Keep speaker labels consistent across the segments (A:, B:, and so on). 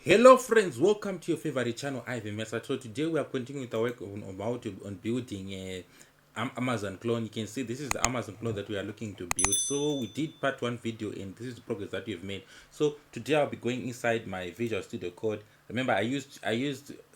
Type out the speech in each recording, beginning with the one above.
A: Hello friends, welcome to your favorite channel, Ivan Mesa. So today we are continuing with our work on building a Amazon clone. You can see this is the Amazon clone that we are looking to build. So we did part one video and this is the progress that we've made. So today I'll be going inside my Visual Studio Code. Remember I used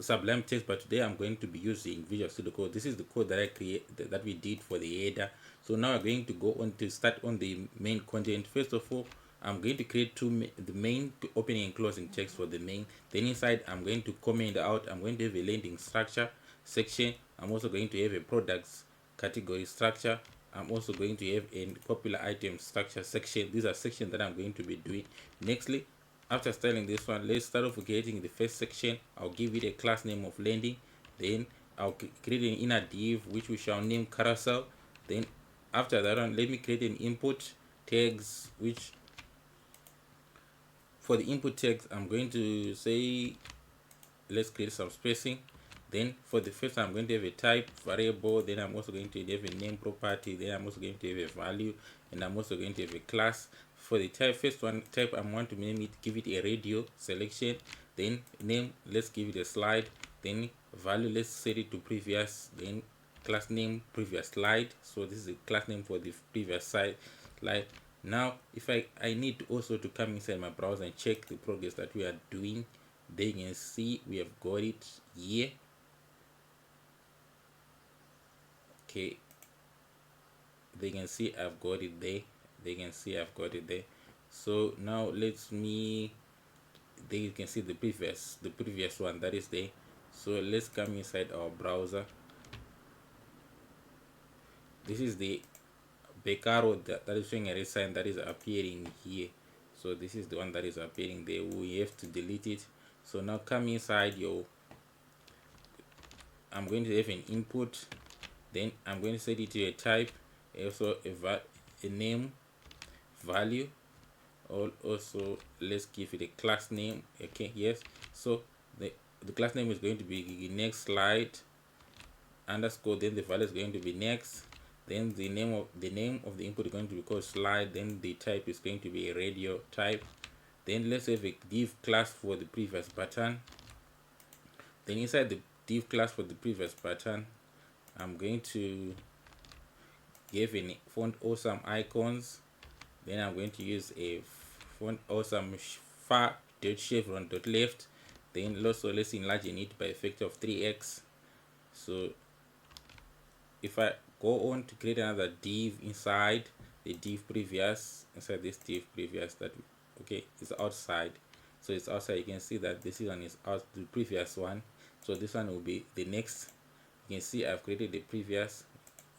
A: Sublime Text, but today I'm going to be using Visual Studio Code. This is the code that that we did for the header. So now we're going to go on to start on the main content. First of all, I'm going to create the main opening and closing text for the main. Then inside I'm going to comment out. I'm going to have a landing structure section. I'm also going to have a products category structure. I'm also going to have a popular item structure section. These are sections that I'm going to be doing. Nextly, after styling this one, let's start off with creating the first section. I'll give it a class name of landing. Then I'll create an inner div which we shall name carousel. Then after that one, let me create an input tags, which for the input text I'm going to say let's create some spacing. Then for the first I'm going to have a type variable, then I'm also going to have a name property, then I'm also going to have a value, and I'm also going to have a class. For the first one type, I want to name it, give it a radio selection. Then name, let's give it a slide. Then value, let's set it to previous. Then class name, previous slide. So this is a class name for the previous slide. Now if I need also to come inside my browser and check the progress that we are doing, they can see we have got it here. Okay, they can see I've got it there. They can see I've got it there. So now let me, they can see the previous one that is there. So let's come inside our browser. This is the back arrow that is showing a red sign that is appearing here. So this is the one that is appearing there. We have to delete it. So now come inside your, I'm going to have an input, then I'm going to set it to a type, also a name, value, also let's give it a class name. Okay, yes. So the class name is going to be next slide underscore, then the value is going to be next, then the name of the input is going to be called slide, then the type is going to be a radio type. Then let's have a div class for the previous button. Then inside the div class for the previous button, I'm going to give a font awesome icons. Then I'm going to use a font awesome far.chevron.left. Then also let's enlarge it by a factor of 3x. So if I go on to create another div inside the div previous, inside this div previous, that okay, it's outside. So it's outside. You can see that this one is out, the previous one. So this one will be the next. You can see I've created the previous.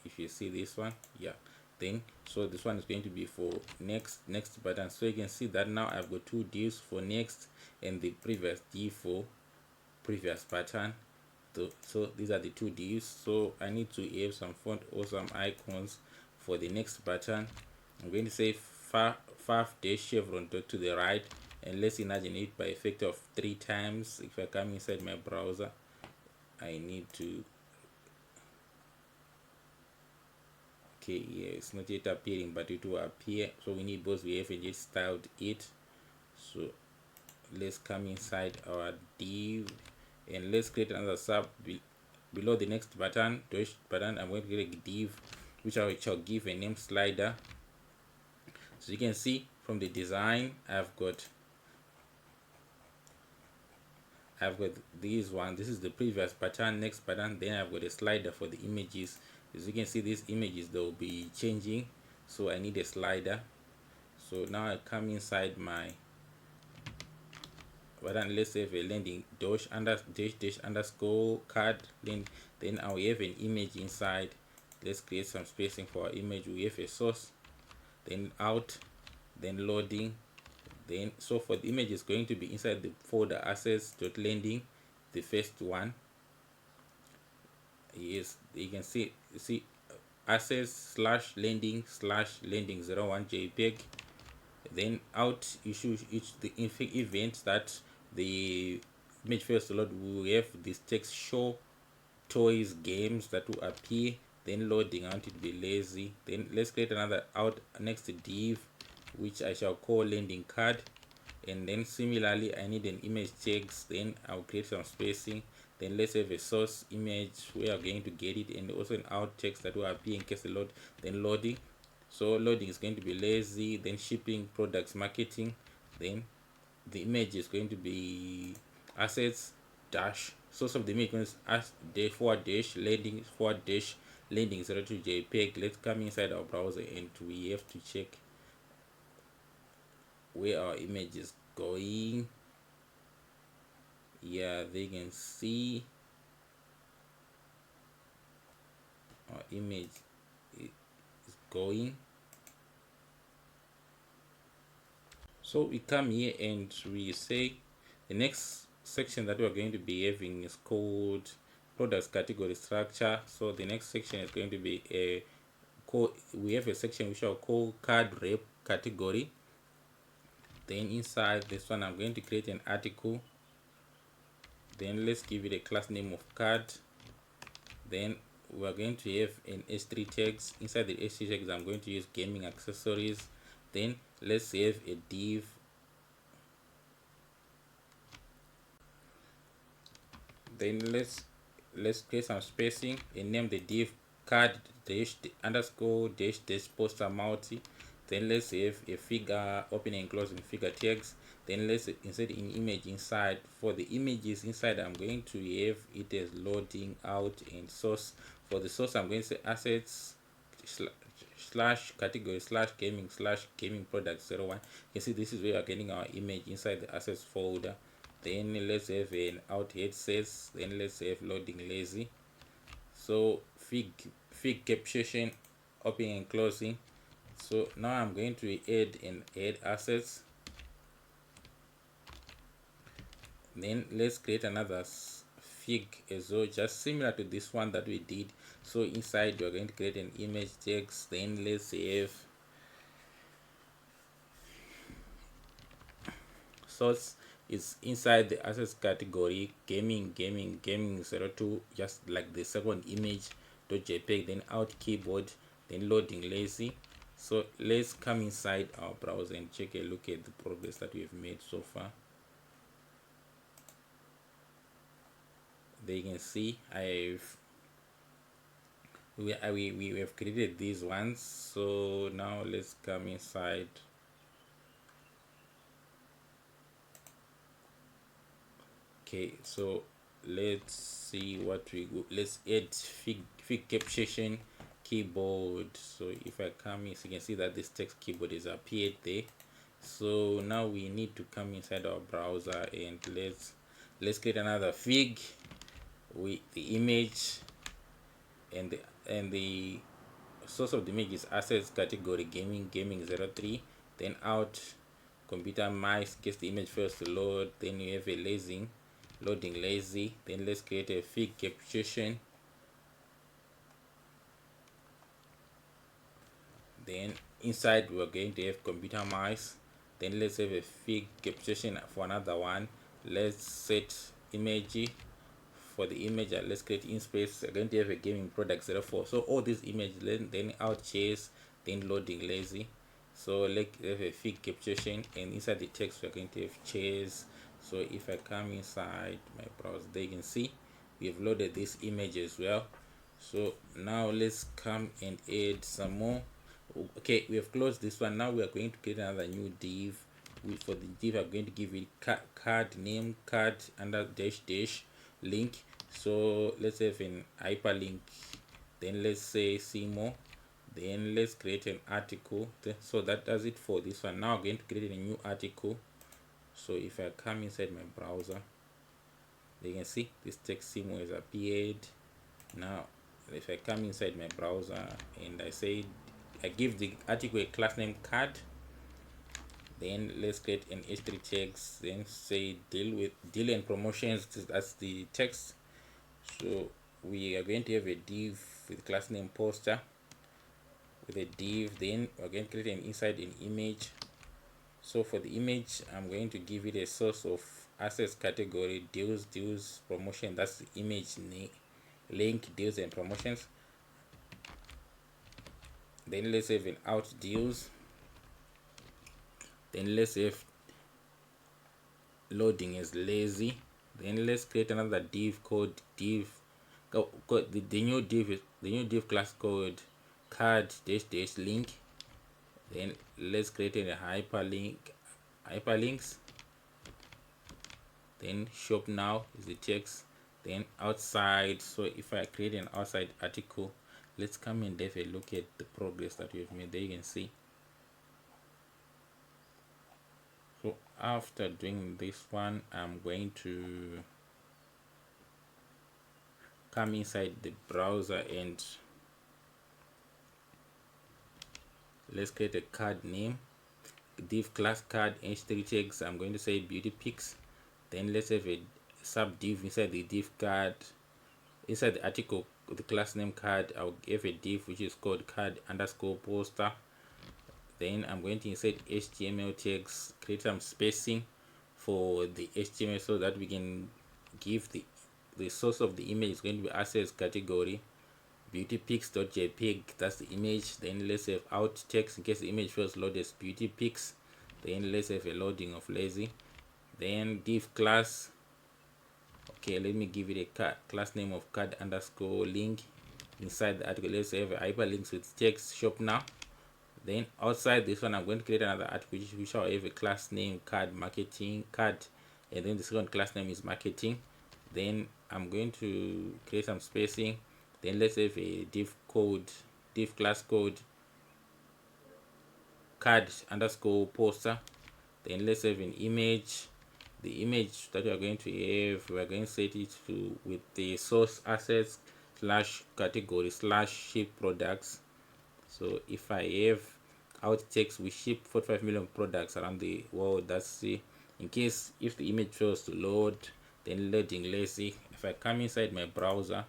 A: If you see this one, yeah, then so this one is going to be for next button. So you can see that now I've got two divs for next and the previous div for previous button. So these are the two divs. So I need to have some font awesome icons for the next button. I'm going to say far-chevron to the right, and let's imagine it by a factor of 3 times. If I come inside my browser, I need to, okay, yeah, it's not yet appearing, but it will appear. So we need both, we haven't yet styled it. So let's come inside our div and let's create another sub below the next button, button. I'm going to create a div which I shall give a name slider. So you can see from the design I've got this one. This is the previous button, next button, then I've got a slider for the images. As you can see, these images, they will be changing, so I need a slider. So now I come inside my button. Let's have a landing dash underscore card, then I'll have an image inside. Let's create some spacing for our image. We have a source, then out, then loading. Then so for the image is going to be inside the folder assets.landing, the first one. Yes, you can see assets/landing/landing 01 JPEG. Then out issue each the event that the image first load, we have this text show toys games that will appear. Then loading, I want it to be lazy. Then let's create another out next div which I shall call landing card, and then similarly I need an image text, then I'll create some spacing, then let's have a source image where I'm going to get it, and also an out text that will appear in case the load, then loading. So loading is going to be lazy, then shipping, products, marketing, then the image is going to be assets dash source of the image is as day forward dash landing forward dash landing 02 JPEG. Let's come inside our browser and we have to check where our image is going. Yeah, they can see our image is going. So we come here and we say the next section that we're going to be having is called products category structure. So the next section is going to be a we have a section which I'll call card rep category. Then inside this one I'm going to create an article, then let's give it a class name of card. Then we're going to have an s3 tags. Inside the s3 tags I'm going to use gaming accessories. Then let's have a div. Then let's create some spacing and name the div card dash underscore dash dash poster multi. Then let's have a figure opening and closing figure tags. Then let's insert an image inside. For the images inside I'm going to have it as loading out and source. For the source I'm going to say assets slash category slash gaming products 01. You can see this is where we are getting our image inside the assets folder. Then let's have an out headsets, then let's have loading lazy. So fig caption opening and closing. So now I'm going to add assets. Then let's create another fig as well, just similar to this one that we did. So inside we're going to create an image text, then let's have source is inside the assets category gaming 02, just like the second image .jpeg, then out keyboard, then loading lazy. So let's come inside our browser and check a look at the progress that we have made so far. There you can see we have created these ones. So now let's come inside. Okay, so let's see what we go. Let's add fig caption keyboard. So if I come in, so you can see that this text keyboard is appeared there. So now we need to come inside our browser and let's create another fig with the image and the source of the image is assets category gaming 03. Then out computer mice gets the image first to load. Then you have a loading lazy. Then let's create a fig caption. Then inside we're going to have computer mice. Then let's have a fig caption for another one. Let's set image. For the image let's create in space. We're going to have a gaming product 04. So all these images, then out chase, then loading lazy. So let's have a fig caption, and inside the text we're going to have chase. So if I come inside my browser, there you can see we have loaded this image as well. So now let's come and add some more. Okay, we have closed this one. Now we are going to create another new div. For the div I'm going to give it card name, card under dash dash link. So let's have an hyperlink, then let's say see more, then let's create an article. So that does it for this one. Now I'm going to create a new article. So if I come inside my browser, you can see this text Simo has appeared. Now if I come inside my browser and I give the article a class name card, then let's create an h3 text, then say deal and promotions. That's the text. So we are going to have a div with class name poster with a div. Then we're going to create inside an image. So for the image I'm going to give it a source of assets category deals promotion. That's the image name, link deals and promotions. Then let's have an out deals. Then let's have loading is lazy. Then let's create another div called the new div is the new div class called card dash dash link. Then let's create a hyperlinks. Then shop now is the text. Then outside, so if I create an outside article, let's come and have a look at the progress that we've made. There you can see. So after doing this one, I'm going to come inside the browser and let's create a card name, div class card h3 tags. I'm going to say beauty pics. Then let's have a sub div inside the div card. Inside the article, the class name card, I'll give a div which is called card underscore poster. Then I'm going to insert HTML tags, create some spacing for the HTML so that we can give the source of the image is going to be assets category beautypics.jpg. That's the image. Then let's have out text in case the image first load as beauty pics. Then let's have a loading of lazy. Then div class. Okay, let me give it a class name of card underscore link. Inside the article, let's have hyperlinks with text shop now. Then outside this one, I'm going to create another article which shall have a class name card marketing card, and then the second class name is marketing. Then I'm going to create some spacing. Then let's have a div class code card underscore poster. Then let's have an image. The image that we are going to have, we are going to set it to with the source assets slash category slash ship products. So if I have out text, we ship 45 million products around the world. That's in case if the image fails to load, then loading lazy. If I come inside my browser,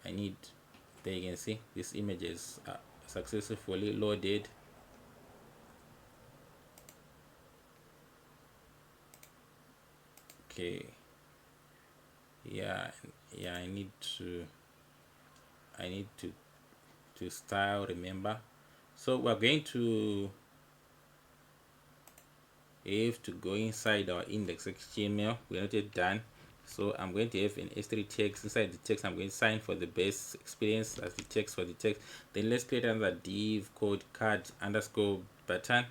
A: there you can see this image is successfully loaded. Okay, yeah, I need to style, remember. So we're going to have to go inside our index.html. We're not yet done. So I'm going to have an s3 text. Inside the text, I'm going to sign for the best experience as the text for the text. Then let's create another div called card underscore button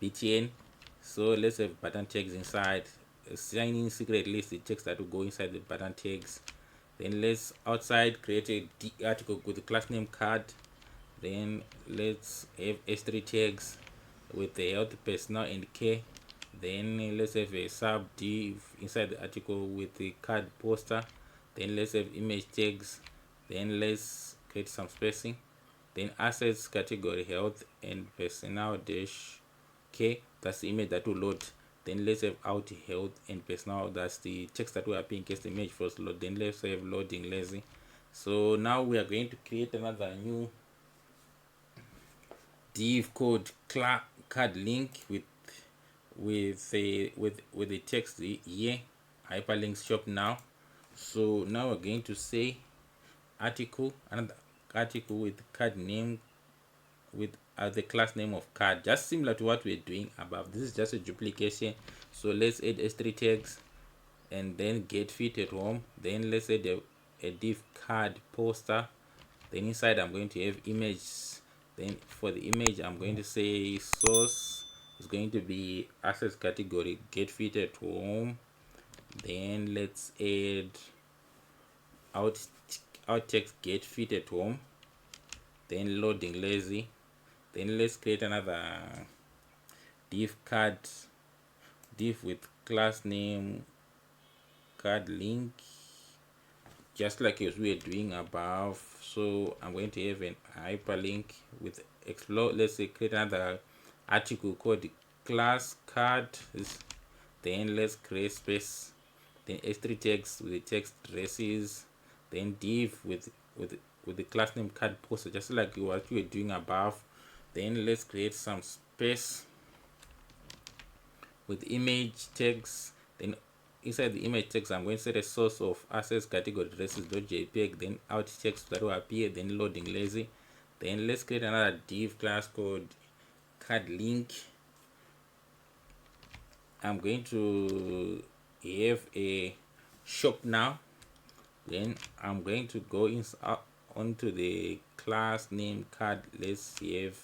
A: btn. So let's have button tags inside. Sign in secret list the text that will go inside the button tags. Then let's outside create a article with the class name card. Then let's have s3 tags with the health personnel and care. Then let's have a sub div inside the article with the card poster. Then let's have image tags. Then let's create some spacing. Then assets category health and personnel dash care. That's the image that will load. Then let's have out health and personnel. That's the text that will appear in case the image first load. Then let's have loading lazy. So now we are going to create another new div code card link with the text here, hyperlinks shop now. So now we're going to say another article with card name with the class name of card, just similar to what we're doing above. This is just a duplication. So let's add s3 tags and then get fit at home. Then let's add a div card poster. Then inside I'm going to have image. Then for the image I'm going to say source is going to be assets category get fit at home. Then let's add out text get fit at home. Then loading lazy. Then let's create another div with class name card link, just like as we are doing above. So I'm going to have an hyperlink with explore. Let's say create another article called class card. Then let's create space. Then s3 text with the text addresses. Then div with the class name card poster, just like what we were doing above. Then let's create some space with image text. Then inside the image text I'm going to set a source of assets category addresses.jpg. Then out text that will appear. Then loading lazy. Then let's create another div class called card link I'm going to have a shop now. Then I'm going to go onto the class name card. Let's have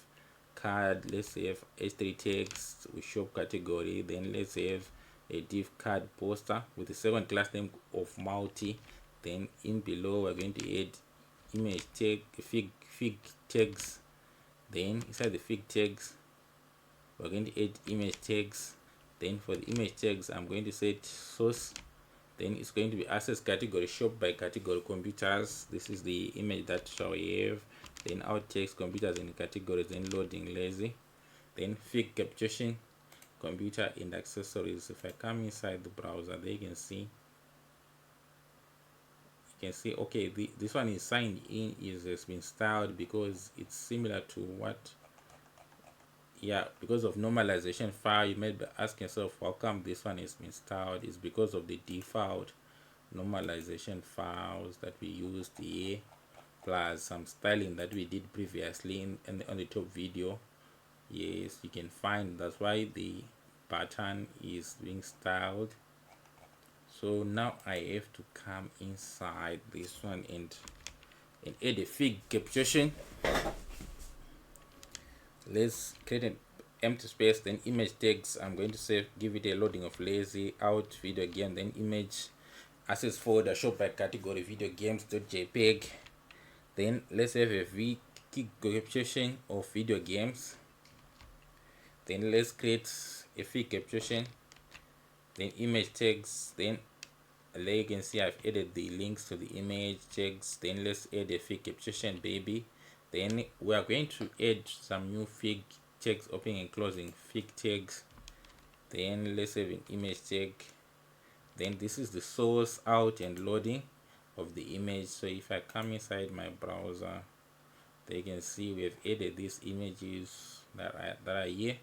A: card. Let's have h3 text with shop category. Then let's have a div card poster with the second class name of multi. Then in below we're going to add image tag, fig tags. Then inside the fig tags we're going to add image tags. Then for the image tags I'm going to set source. Then it's going to be access category shop by category computers. This is the image that shall have. Then out text computers and categories. Then loading lazy. Then fig caption computer and accessories. If I come inside the browser, there you can see okay, this one is signed in, has been styled because it's similar to what, yeah, because of normalization file. You may be asking yourself how come this one has been styled. It's because of the default normalization files that we used here, plus some styling that we did previously on the top video. Yes, you can find that's why the button is being styled. So now I have to come inside this one and add a fig caption. Let's create an empty space, then image tags. I'm going to say give it a loading of lazy, out video game, then image access folder, shop by category video games.jpg. Then let's have a fig caption of video games. Then let's create a fig caption, then image tags. Then there you can see I've added the links to the image tags. Then let's add a fig caption baby. Then we are going to add some new fig tags, opening and closing fig tags. Then let's have an image tag. Then this is the source, out and loading of the image. So if I come inside my browser, they can see we have added these images that are here.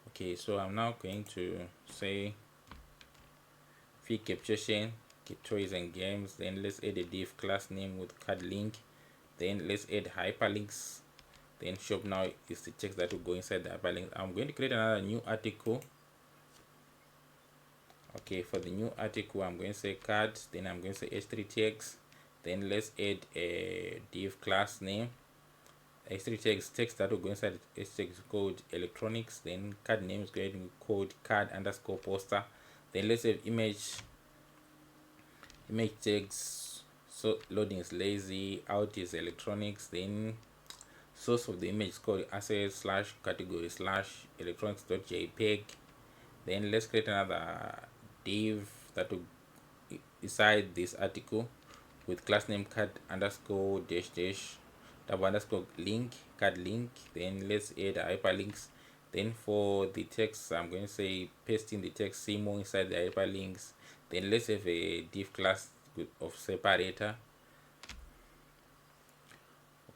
A: Okay, so I'm now going to say fig caption toys and games. Then let's add a div class name with card link. Then let's add hyperlinks. Then shop now is the text that will go inside the hyperlink. I'm going to create another new article. Okay, for the new article I'm going to say card, then I'm going to say h3 tags. Then let's add a div class name. h3 tags text that will go inside h3 is called electronics. Then card name is going to be called card underscore poster. Then let's have image tags. So loading is lazy, out is electronics. Then source of the image is called assets slash category slash electronics.jpg. Then let's create another div that will inside this article with class name card underscore dash dash double underscore link card link. Then let's add hyperlinks. Then for the text I'm going to say pasting the text more inside the hyperlinks. Then let's have a div class of separator.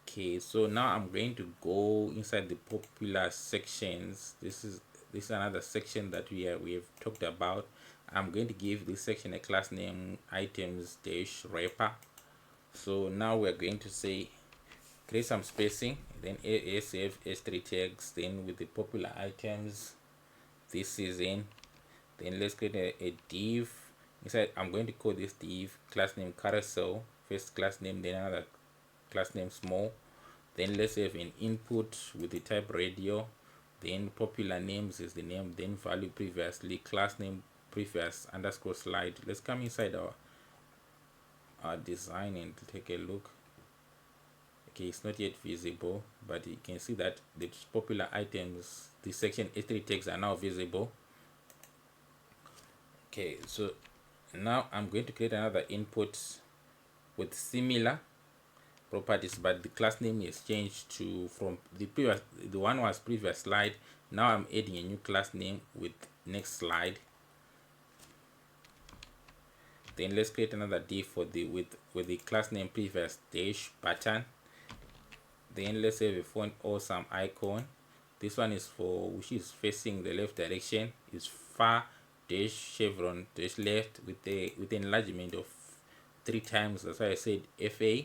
A: Okay, so now I'm going to go inside the popular sections. This is another section that we have talked about. I'm going to give this section a class name items dash wrapper. So now we're going to say create some spacing, then ASF S3 tags, then with the popular items this is in. Then let's create a div inside. I'm going to call this div class name carousel, first class name, then another class name small. Then let's have an input with the type radio. Then popular names is the name, then value previously, class name previous underscore slide. Let's come inside our design and take a look. Okay, it's not yet visible, but you can see that the popular items, the section h3 tags are now visible. Okay, so now I'm going to create another input with similar properties, but the class name is changed to from the one was previous slide. Now I'm adding a new class name with next slide. Then let's create another div for the with the class name previous dash button. Then let's have a font awesome icon. This one is for which is facing the left direction, is far dash chevron dash left with enlargement of 3 times. That's why I said FA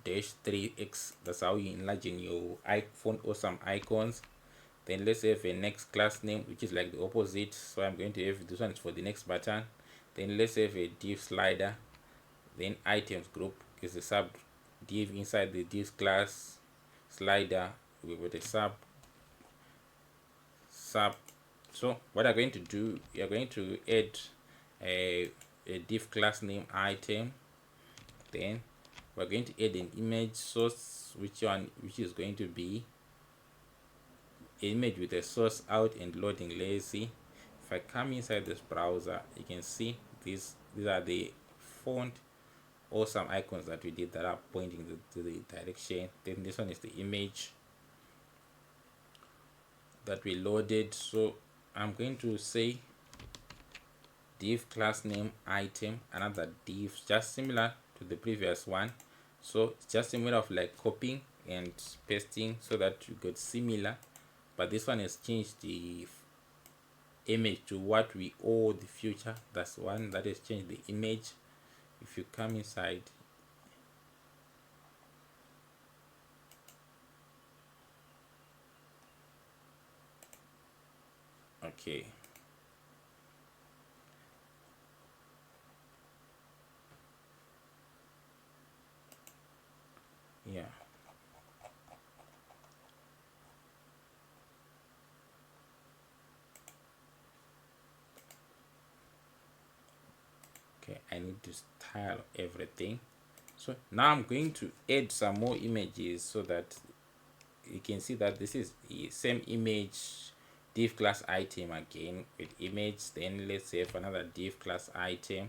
A: dash 3x. That's how you enlarge in your font awesome icons. Then let's have a next class name, which is like the opposite. So I'm going to have this one for the next button. Then let's have a div slider. Then items group is the sub div inside the div class slider with a sub. So what I'm going to do, we are going to add a div class name item. Then we're going to add an image source, which is going to be image with a source out and loading lazy. If I come inside this browser, you can see these are the font awesome icons that we did that are pointing to the direction. Then this one is the image that we loaded. So I'm going to say div class name item, another div, just similar to the previous one. So it's just a matter of like copying and pasting so that you got similar, but this one has changed the image to what we owe the future. That's one that has changed the image. If you come inside, okay, yeah, okay, I need to style everything. So now I'm going to add some more images so that you can see that this is the same image div class item again with image. Then let's have another div class item.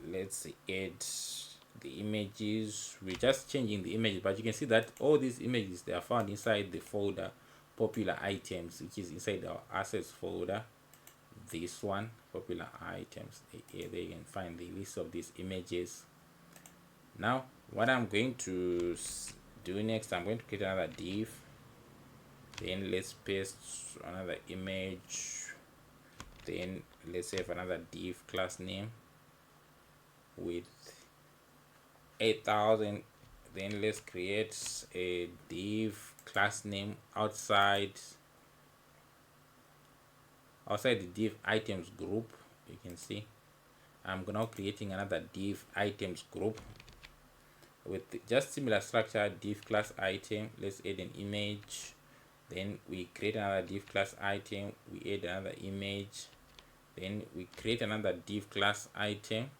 A: Let's add the images. We're just changing the images, but you can see that all these images, they are found inside the folder popular items, which is inside our assets folder. This one, popular items, there you can find the list of these images. Now what I'm going to do next, I'm going to create another div. Then let's paste another image. Then let's have another div class name with 8,000. Then let's create a div class name outside the div items group. You can see I'm now creating another div items group with just similar structure. Div class item, let's add an image. Then we create another div class item, we add another image. Then we create another div class item,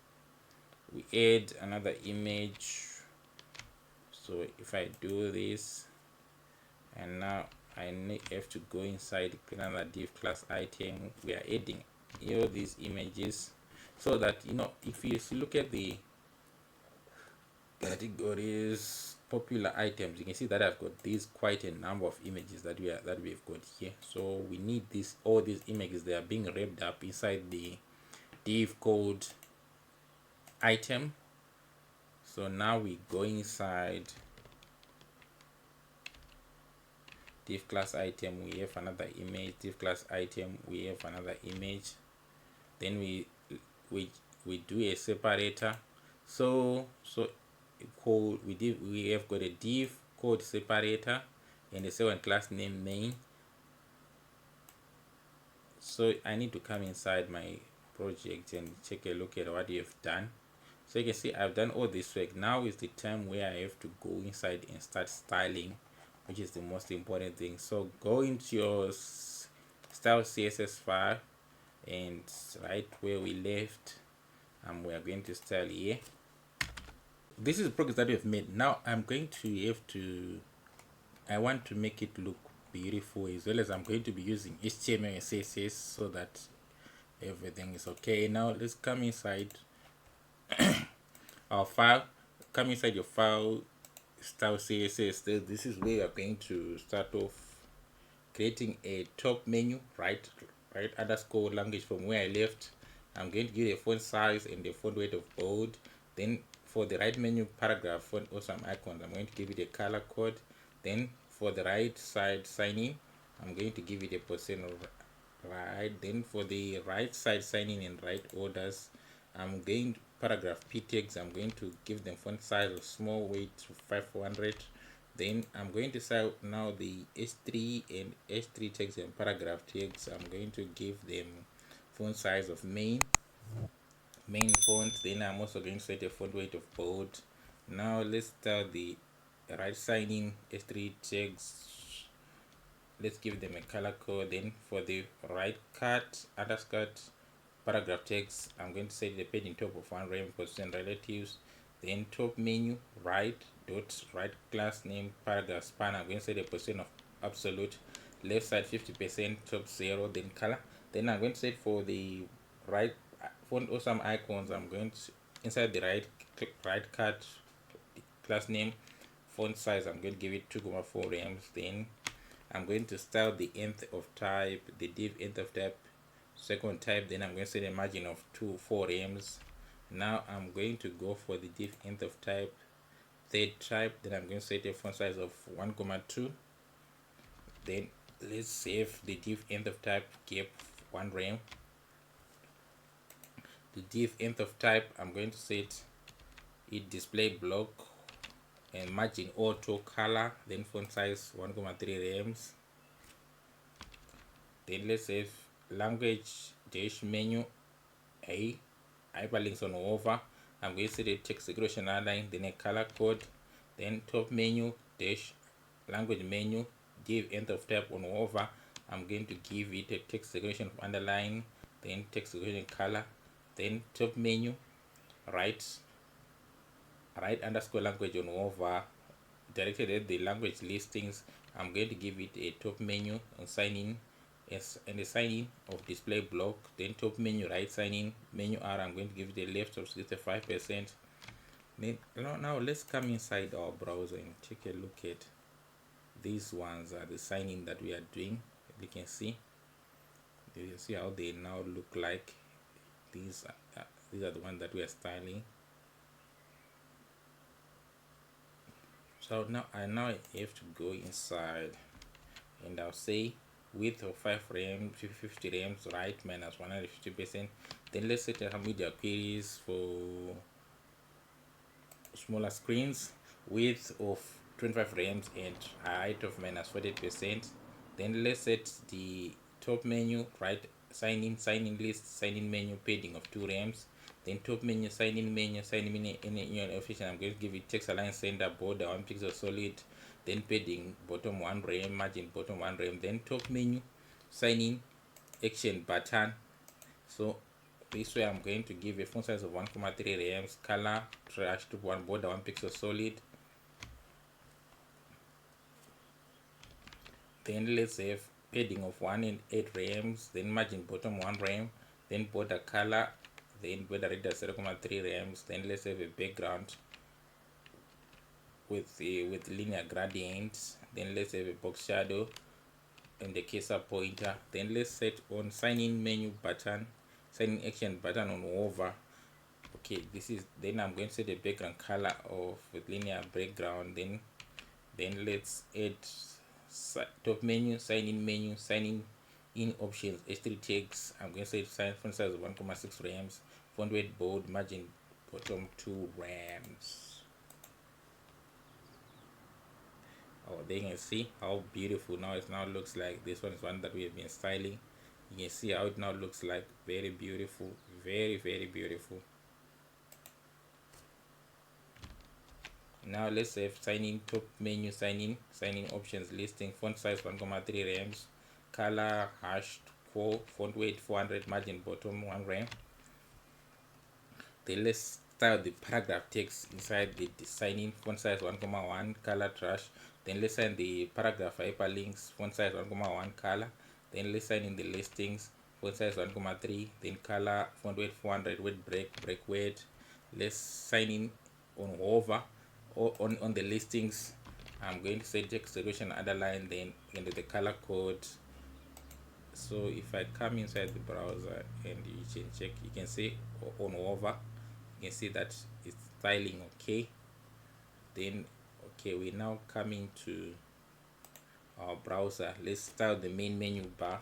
A: we add another image. So if I do this, and now I have to go inside another div class item, we are adding all these images, so that if you look at the categories popular items, you can see that I've got these quite a number of images that we've got here. So we need all these images, they are being wrapped up inside the div code item. So now we go inside div class item, we have another image. Div class item, we have another image. Then we do a separator. So we have got a div code separator and a second class name main. So I need to come inside my project and take a look at what you have done. So you can see I've done all this work. Now is the time where I have to go inside and start styling, which is the most important thing. So go into your style CSS file, and right where we left, we are going to style here. This is the progress that we have made. Now I'm going to I want to make it look beautiful, as well as I'm going to be using HTML and CSS so that everything is okay. Now let's come inside our file. Come inside your file, style CSS. This is where we are going to start off creating a top menu, right underscore language from where I left. I'm going to give a font size and the font weight of bold. Then for the right menu paragraph font awesome icons, I'm going to give it a color code. Then for the right side sign in, I'm going to give it a percent of right. Then for the right side sign in and right orders, I'm going paragraph p tags, I'm going to give them font size of small weight to 500. Then I'm going to style now the h3 and h3 text and paragraph text. I'm going to give them font size of main font. Then I'm also going to set a font weight of bold. Now let's start the right signing h3 text. Let's give them a color code. Then for the right cut underscut paragraph text, I'm going to set the padding top of 1 rem percent relatives. Then top menu right dot right class name paragraph span, I'm going to set a percent of absolute. Left side 50%, top 0. Then color. Then I'm going to set for the right font awesome icons. I'm going to inside the right cut class name font size, I'm going to give it 2.4 rems. Then I'm going to style the nth of type, the div nth of type, second type. Then I'm going to set a margin of 4 rems. Now I'm going to go for the div nth of type, third type. Then I'm going to set a font size of 1.2. Then let's save the div nth of type gap 1 rem. The div nth of type, I'm going to set it display block and margin auto color, then font size 1.3 rems. Then let's save language dash menu a hyperlinks on over. I'm going to set a text segregation underline, then a color code, then top menu dash language menu div nth of type on over. I'm going to give it a text segregation of underline, then text segregation color, then top menu right underscore language on over directed at the language listings. I'm going to give it a top menu and sign in and a sign in of display block, then top menu right sign in menu R. I'm going to give it a left of 65%. Then now let's come inside our browser and take a look at these ones are the sign in that we are doing. You can see how they now look like. These are the ones that we are styling. So now I have to go inside and I'll say width of 5 rem 50 rems right minus 150%. Then let's set some media queries for smaller screens, width of 25 rems and height of minus 40%. Then let's set the top menu right sign in list sign in menu padding of 2 rems. Then top menu sign in menu any official, I'm going to give it text align center border 1 pixel solid, then padding bottom 1 rem margin bottom 1 rem. Then top menu sign in action button. So this way I'm going to give a font size of 1.3 rems, color trash to 1 border 1 pixel solid. Then let's have padding of 1 and 8 rems, then margin bottom 1 rem, then border color, then border radius 0.3 rems. Then let's have a background with linear gradients. Then let's have a box shadow and the cursor pointer. Then let's set on sign in menu button, sign in action button on over. Okay, this is then I'm going to set a background color of with linear background. Then let's add top menu sign in options h3 text. I'm going to say font size of 1.6 rems, font weight bold, margin bottom 2 rems. Oh, there you can see how beautiful now it now looks like. This one is one that we have been styling. You can see how it now looks like. Very beautiful, very beautiful. Now let's have sign in top menu sign in options listing, font size 1.3 rems, color hashed core, font weight 400, margin bottom 1 rem. Then let's style the paragraph text inside the sign in, font size 1.1, color trash. Then let's sign the paragraph hyperlinks, font size 1.1, color. Then let's sign in the listings, font size 1.3, then color, font weight 400, weight break weight. Let's sign in on over on the listings. I'm going to say text solution underline, then into the color code. So if I come inside the browser and you can check, you can see on over, you can see that it's styling okay. Then okay, we now coming to our browser. Let's start the main menu bar,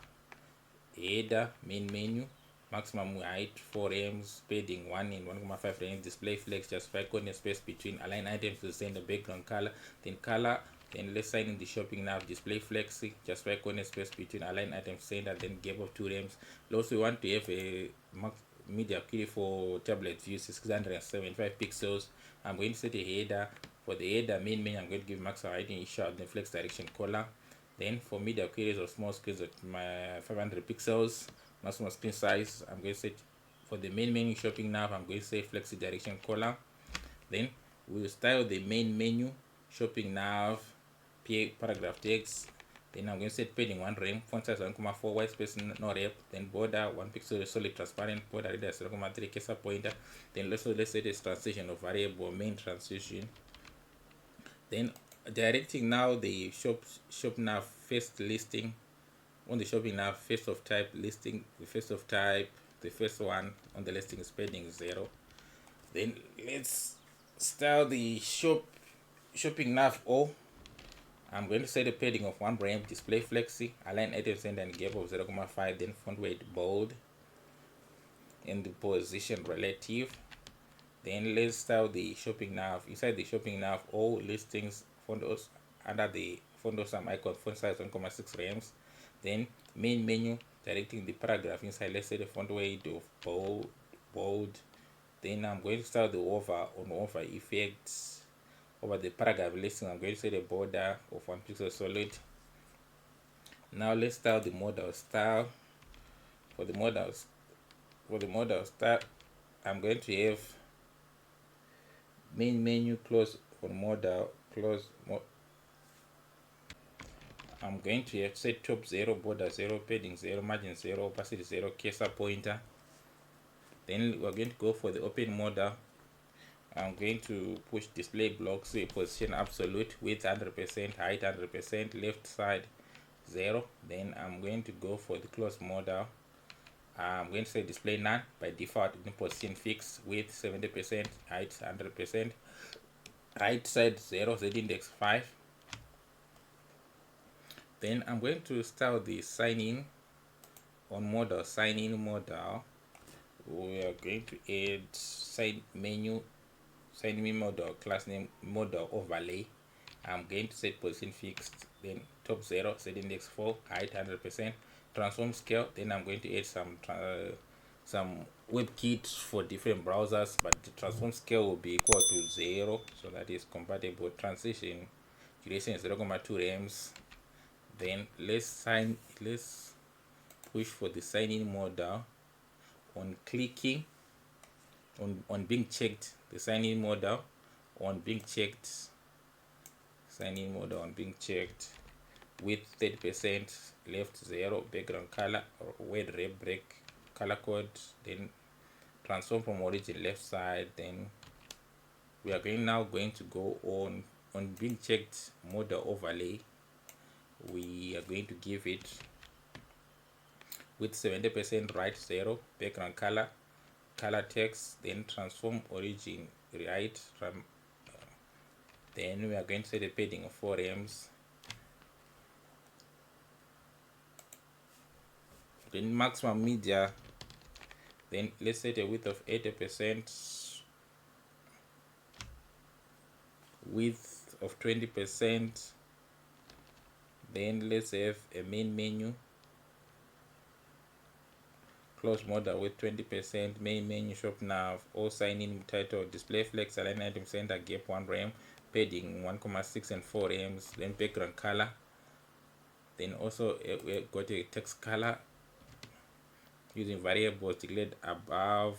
A: header, main menu, maximum height 4 rems, padding 1 and 1.5 rems, display flex, justify coordinate space between align items to send the background color, then color Then let's sign in the shopping nav display flexi, just by corner space between align item center, then gap of 2 rems. Also, we want to have a media query for tablet view 675 pixels. I'm going to set a header. For the header main menu, I'm going to give maximum height shot, then flex direction color. Then for media queries or small screens at my 500 pixels, maximum screen size, I'm going to set for the main menu shopping nav, I'm going to say flexi direction color. Then we'll style the main menu shopping nav paragraph text. Then I'm going to set padding 1 rem, font size 1,4, white space no rep, then border 1 pixel solid transparent, border radius 0,3, cursor pointer. Then also let's set a transition of variable main transition. Then directing now the shop nav first listing on the shopping nav first of type listing, the first of type, the first one on the listing is padding 0. Then let's style the shopping nav O. I'm going to set a padding of 1 rem, display flexi, align item center and gap of 0,5, then font weight bold, and the position relative. Then let's style the shopping nav. Inside the shopping nav, all listings fondos under the fondosum icon, font size 1,6 rems. Then main menu, directing the paragraph inside, let's set the font weight of bold. Then I'm going to start the over effects over the paragraph listing. I'm going to set a border of 1 pixel solid. Now let's start the modal style. For the modal style, I'm going to have main menu close on modal close. I'm going to have set top 0, border 0, padding 0, margin 0, opacity 0, cursor pointer. Then we're going to go for the open modal. I'm going to push display blocks, position absolute, width 100%, height 100%, left side 0. Then I'm going to go for the close modal. I'm going to say display none by default, in position fixed, width 70%, height 100%, right side 0, z index 5. Then I'm going to start the sign in on modal, sign in modal. We are going to add sign in modal, class name modal overlay. I'm going to set position fixed, then top 0, z index 4, height 100%, transform scale. Then I'm going to add some WebKit for different browsers, but the transform scale will be equal to 0, so that is compatible. Transition duration is 0,2 rems. Then let's push for the sign in modal. On clicking on being checked, the sign in modal on being checked, with 30%, left 0, background color or word red break color code. Then transform from origin left side. Then we are now going to go on being checked modal overlay. We are going to give it with 70% right 0, background color text, then transform origin right from then we are going to set a padding of 4 rems. Then maximum media, then let's set a width of 80%, width of 20%. Then let's have a main menu close modal with 20%, main menu shop nav, all sign in title, display flex, align item center, gap 1 rem, padding 1,6 and 4 rems. Then background color, then also we got a text color using variables declared above.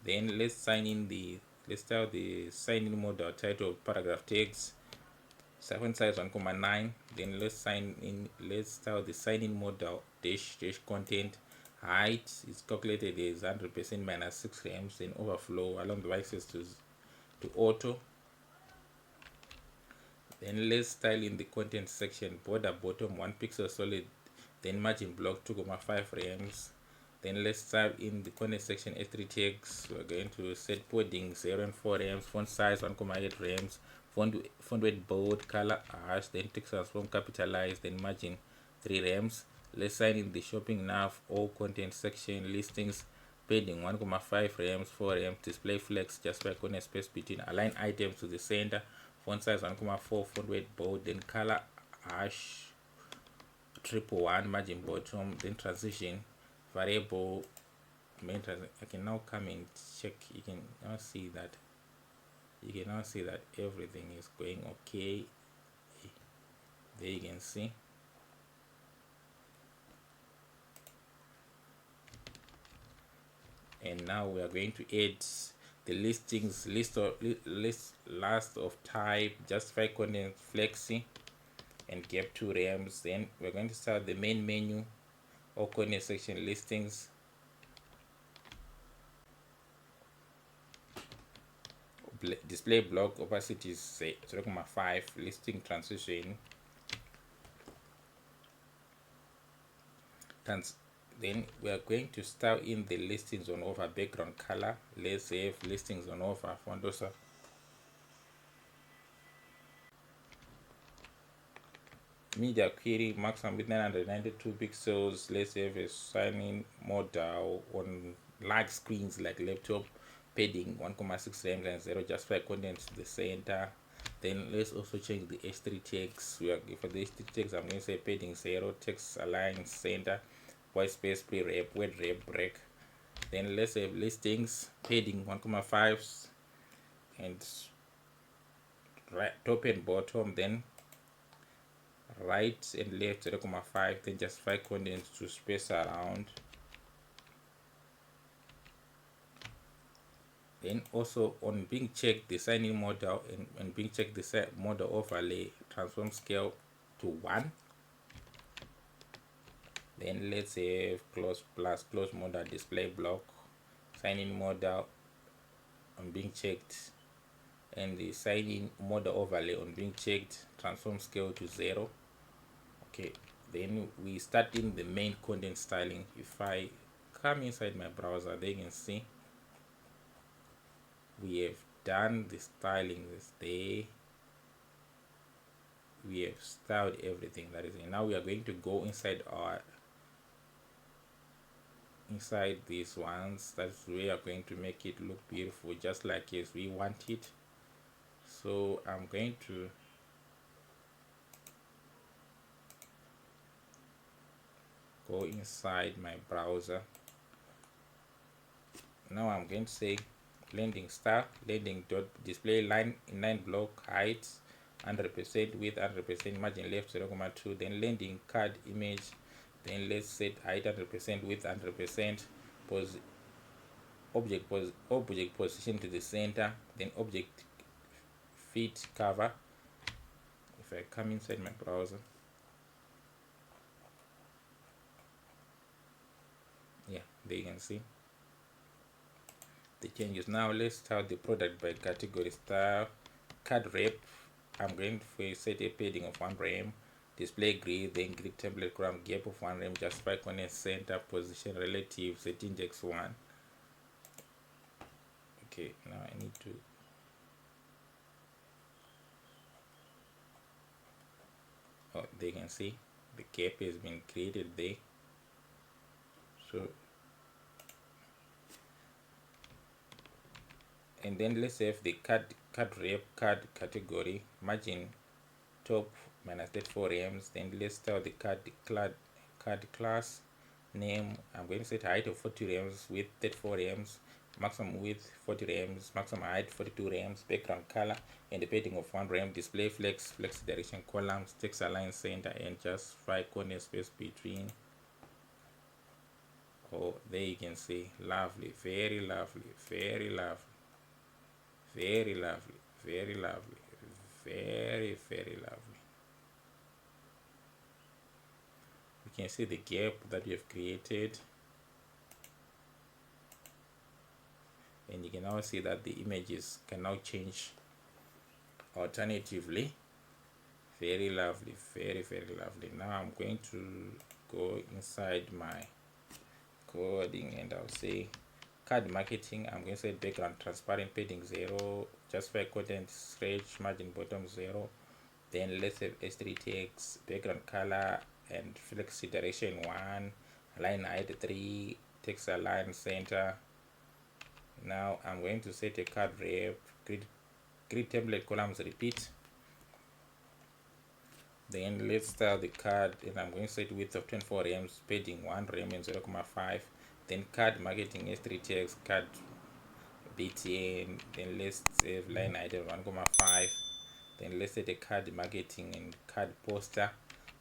A: Then let's start the sign in modal title paragraph text, font size 1,9. Then let's start the sign in modal dash content. Height is calculated as 100% minus 6 rems, then overflow along the y-axis to auto. Then let's style in the content section, border bottom 1 pixel solid, then margin block 2,5 rems. Then let's type in the content section h3 tags. We're going to set padding 0 and 4 rems, font size 1,8 rems, font weight bold, color hash, then text transform capitalized, then margin 3 rems. Let's sign in the shopping nav, all content section, listings, padding 1,5 rems, 4 rems, display flex, just by corner space between, align items to the center, font size 1,4, font weight bold, then color hash 111, margin bottom, then transition variable main transition. I can now come and check. You can now see that everything is going okay. There you can see. And now we are going to add the listings list last of type, justify content, flexi, and gap 2 rems. Then we're going to start the main menu or content section listings, display block opacity is 0.5, listing transition then we are going to start in the listings on over background color. Let's save listings on over fondosa. Media query maximum with 992 pixels. Let's have a sign-in model on large screens like laptop. Padding 1,6 rams and 0. Justify content to the center. Then let's also change the h3 text. For the h3 text, I'm going to say padding 0, text align center, white space pre-wrap, word wrap break. Then let's have listings padding 1,5 and right top and bottom, then right and left 0.5, then justify content to space around. Then also on being checked the sign-in model and being checked the model overlay transform scale to 1. Then let's have close model display block sign-in model on being checked and the sign-in model overlay on being checked transform scale to 0. Okay, then we start in the main content styling. If I come inside my browser, they can see we have done the styling this day. We have styled everything that is in. Now we are going to go inside these ones. That's where we are going to make it look beautiful, just like as we want it. So I'm going to go inside my browser. Now I'm going to say landing style, landing dot display line in 9 block height 100% width 100% margin left 0.2. then landing card image, then let's set height 100% width 100%, object position to the center, then object fit cover. If I come inside my browser, yeah, there you can see the changes. Now let's start the product by category style. Card wrap, I'm going to set a padding of 1 rem, display grid, then grid template column gap of 1 rem, justify content center position relative set index 1. Okay, now I need to they can see the gap has been created there. So and then let's have the card wrap card category margin top minus 34 rems. Then let's start the card class name. I'm going to set height of 40 rems, width 34 rems, maximum width 40 rems, maximum height 42 rems, background color and the padding of 1 rem, display flex direction columns, text align center, and just 5 corner space between. Oh, there you can see, lovely, very lovely, very lovely, very lovely, very lovely, very lovely. You can see the gap that you have created, and you can now see that the images can now change alternatively. Very lovely, very lovely. Now I'm going to go inside my coding and I'll say card marketing. I'm going to say background transparent padding 0, justify content stretch margin bottom 0. Then let's have h3 text, background color and flexi direction 1, align height 3, text align center. Now I'm going to set a card wrap, grid grid template columns repeat. Then let's start the card, and I'm going to set width of 24 rems, padding 1 rem and 0.5. Then card marketing S3 text, card BTN. Then let's save line item 1.5. Then let's set a card marketing and card poster.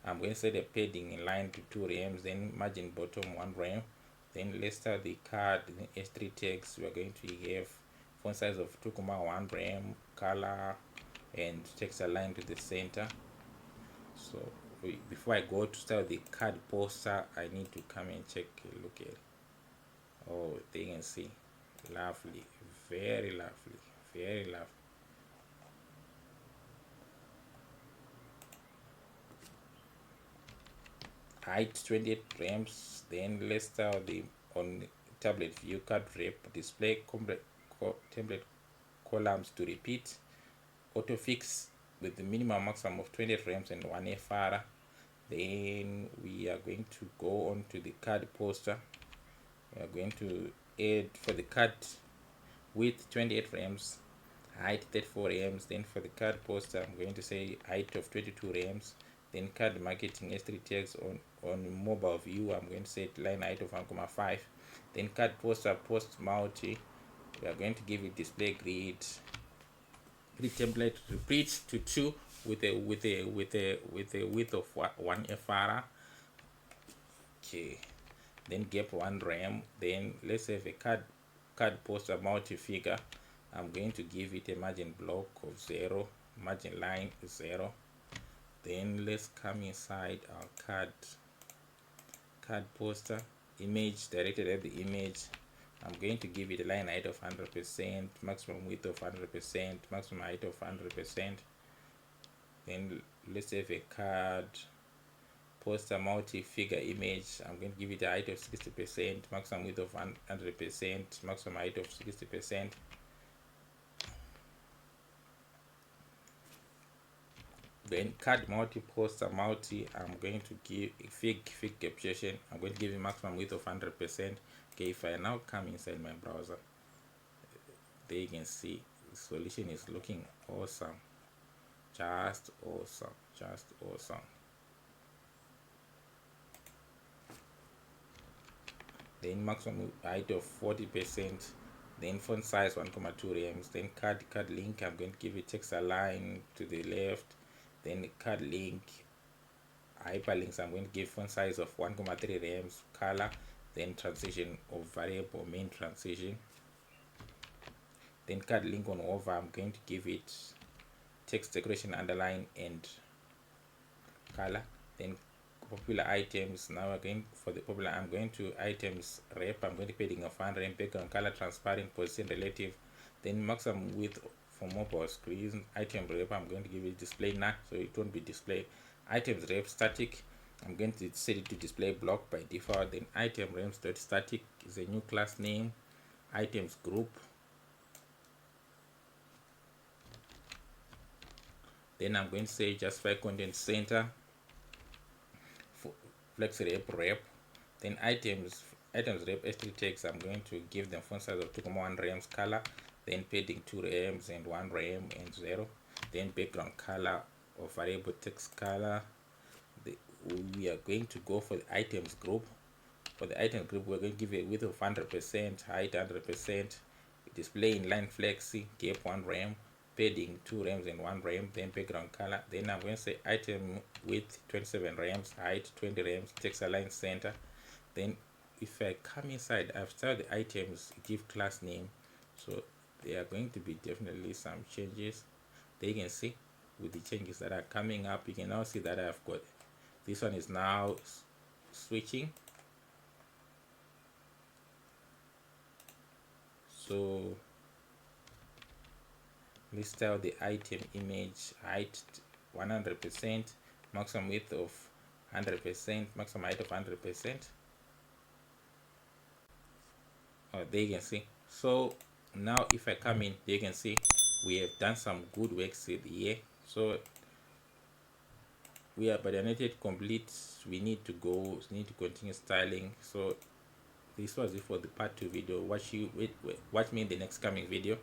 A: I'm going to set a padding in line to 2 rems, then margin bottom 1 rem. Then let's start the card S3 text. We are going to have font size of 2.1 rem, color, and text aligned to the center. So before I go to start the card poster, I need to come and check a look at it. Oh, they can see, lovely, very lovely, very lovely. Height 28 rems. Then let's start the on tablet view card wrap, display template columns to repeat, auto fix with the minimum maximum of 28 rems and 1 FR. Then we are going to go on to the card poster. We are going to add for the card width 28 rems, height 34 rems. Then for the card poster, I'm going to say height of 22 rems. Then card marketing S3 text on mobile view, I'm going to set line height of 1.5. Then card poster post multi, we are going to give it display grid template repeat to 2 with a width of 1 FR. Okay, then gap 1 rem. Then let's have a card poster multi figure. I'm going to give it a margin block of 0, margin line 0. Then let's come inside our card poster image, directed at the image. I'm going to give it a line height of 100%, maximum width of 100%, maximum height of 100%. Then let's have a card poster multi figure image. I'm going to give it a height of 60%, maximum width of 100%, maximum height of 60%. Then card multi poster multi, I'm going to give a fig caption. I'm going to give a maximum width of 100%. Okay, if I now come inside my browser, there you can see the solution is looking awesome, just awesome, just awesome. Then maximum height of 40%. Then font size 1.2 rems. Then card link, I'm going to give it text align to the left. Then card link hyperlinks, I'm going to give font size of 1.3 rems, color, then transition of variable main transition. Then card link on over, I'm going to give it text decoration underline and color. Then popular items, now again for the popular, I'm going to items wrap, I'm going to padding of 1 rem, background color transparent, position relative. Then maximum width for mobile screen, item wrap, I'm going to give it display none, so it won't be displayed. Items wrap static, I'm going to set it to display block by default. Then item wraps.static is a new class name. Items group, then I'm going to say justify content center, flex wrap. Then items wrap S3 text, I'm going to give them font size of 2.1 rems, color, then padding 2 rems and 1 rem and 0. Then background color of variable text color. We are going to go for the items group. For the items group, we're going to give a width of 100%, height 100%, display inline flexi, gap 1 rem, padding 2 rems and 1 rem, then background color. Then I'm going to say item width 27 rems, height 20 rems, text align center. Then if I come inside, I've started the items, give class name, so there are going to be definitely some changes. There you can see with the changes that are coming up, you can now see that I've got this one is now switching. So let's style the item image, height 100%, maximum width of 100%, maximum height of 100%. There you can see. So now if I come in, you can see we have done some good works here. So we are bioneted complete. We need to continue styling. So this was it for the part 2 video. Watch me in the next coming video.